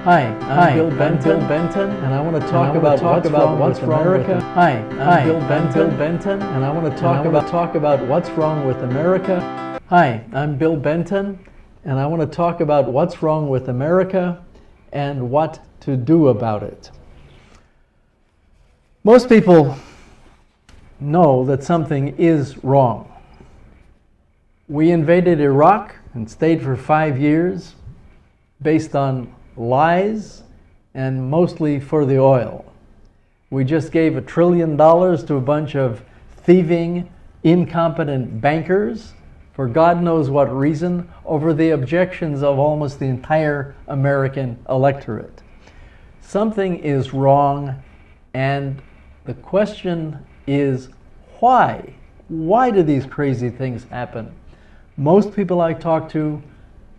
Hi, I'm Bill Benton, and I want to talk about what's wrong with America. Hi, I'm Bill Benton, and I want to talk about what's wrong with America. Hi, I'm Bill Benton, and I want to talk about what's wrong with America and what to do about it. Most people know that something is wrong. We invaded Iraq and stayed for 5 years based on lies and mostly for the oil. We just gave $1 trillion to a bunch of thieving, incompetent bankers for God knows what reason over the objections of almost the entire American electorate. Something is wrong, and the question is why? Why do these crazy things happen? Most people I talk to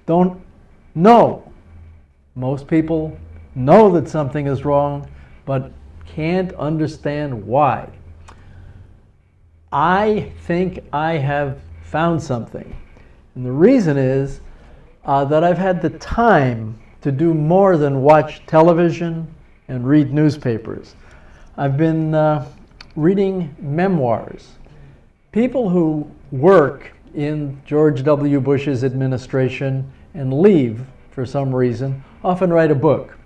don't know. Most people know that something is wrong, but can't understand why. I think I have found something. And the reason is that I've had the time to do more than watch television and read newspapers. I've been reading memoirs. People who work in George W. Bush's administration and leave for some reason often write a book.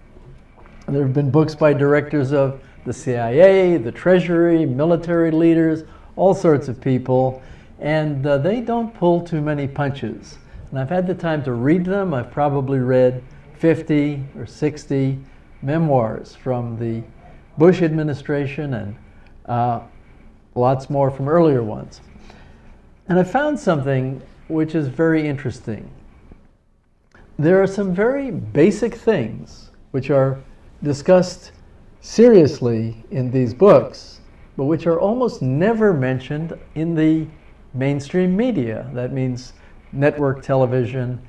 There have been books by directors of the CIA, the Treasury, military leaders, all sorts of people, and they don't pull too many punches. And I've had the time to read them. I've probably read 50 or 60 memoirs from the Bush administration and lots more from earlier ones. And I found something which is very interesting. There are some very basic things which are discussed seriously in these books, but which are almost never mentioned in the mainstream media. That means network television,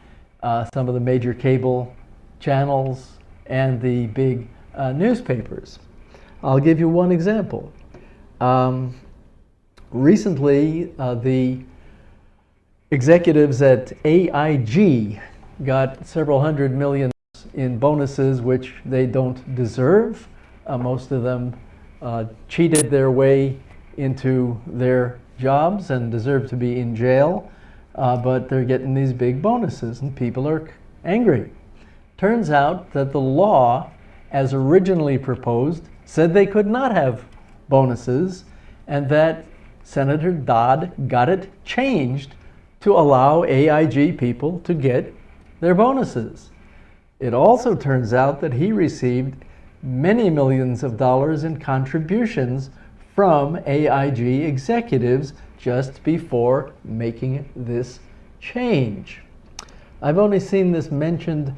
some of the major cable channels, and the big newspapers. I'll give you one example. Recently, the executives at AIG got several $100 million in bonuses which they don't deserve. Most of them cheated their way into their jobs and deserve to be in jail, but they're getting these big bonuses and people are angry. Turns out that the law, as originally proposed, said they could not have bonuses, and that Senator Dodd got it changed to allow AIG people to get their bonuses. It also turns out that he received many millions of dollars in contributions from AIG executives just before making this change. I've only seen this mentioned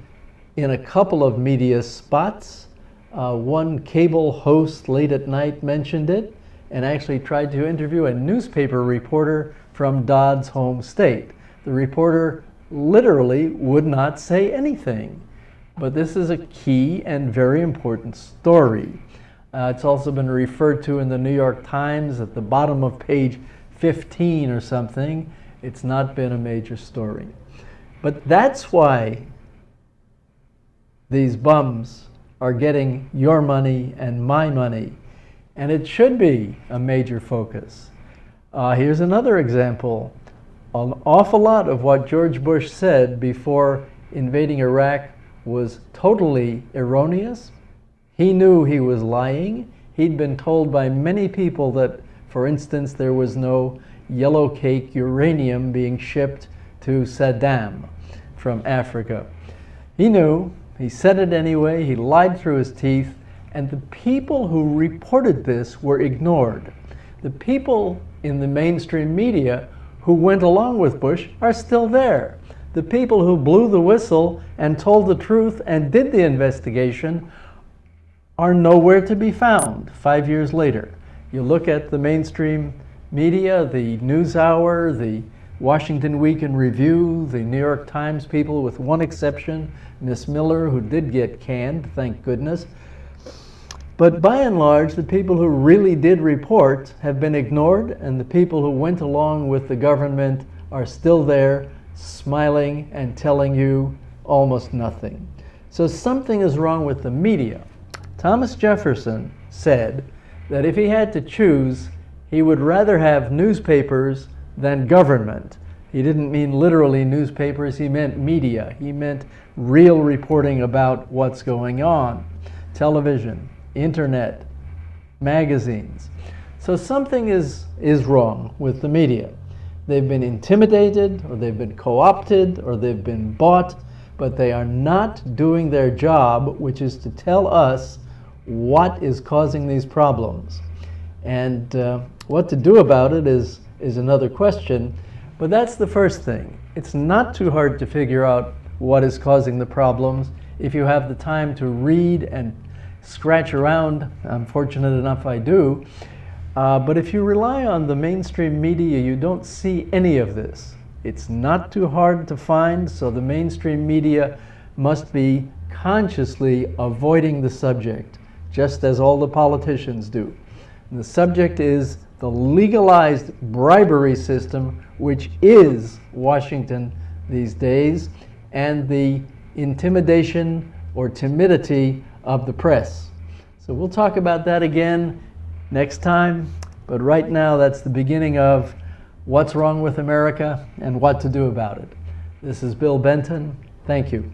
in a couple of media spots. One cable host late at night mentioned it and actually tried to interview a newspaper reporter from Dodd's home state. The reporter literally would not say anything. But this is a key and very important story. It's also been referred to in the New York Times at the bottom of page 15 or something. It's not been a major story. But that's why these bums are getting your money and my money. And it should be a major focus. Here's another example. An awful lot of what George Bush said before invading Iraq was totally erroneous. He knew he was lying. He'd been told by many people that, for instance, there was no yellow cake uranium being shipped to Saddam from Africa. He knew, he said it anyway, he lied through his teeth, and the people who reported this were ignored. The people in the mainstream media who went along with Bush are still there. The people who blew the whistle and told the truth and did the investigation are nowhere to be found 5 years later. You look at the mainstream media, the NewsHour, the Washington Week in Review, the New York Times people, with one exception, Miss Miller, who did get canned, thank goodness. But by and large, the people who really did report have been ignored, and the people who went along with the government are still there, smiling and telling you almost nothing. So something is wrong with the media. Thomas Jefferson said that if he had to choose, he would rather have newspapers than government. He didn't mean literally newspapers, he meant media. He meant real reporting about what's going on. Television, internet, magazines. So something is wrong with the media. They've been intimidated, or they've been co-opted, or they've been bought, but they are not doing their job, which is to tell us what is causing these problems. And what to do about it is another question, but that's the first thing. It's not too hard to figure out what is causing the problems if you have the time to read and scratch around. I'm fortunate enough I do. But if you rely on the mainstream media, you don't see any of this. It's not too hard to find, so the mainstream media must be consciously avoiding the subject, just as all the politicians do. And the subject is the legalized bribery system, which is Washington these days, and the intimidation or timidity of the press. So we'll talk about that again next time, but right now that's the beginning of what's wrong with America and what to do about it. This is Bill Benton. Thank you.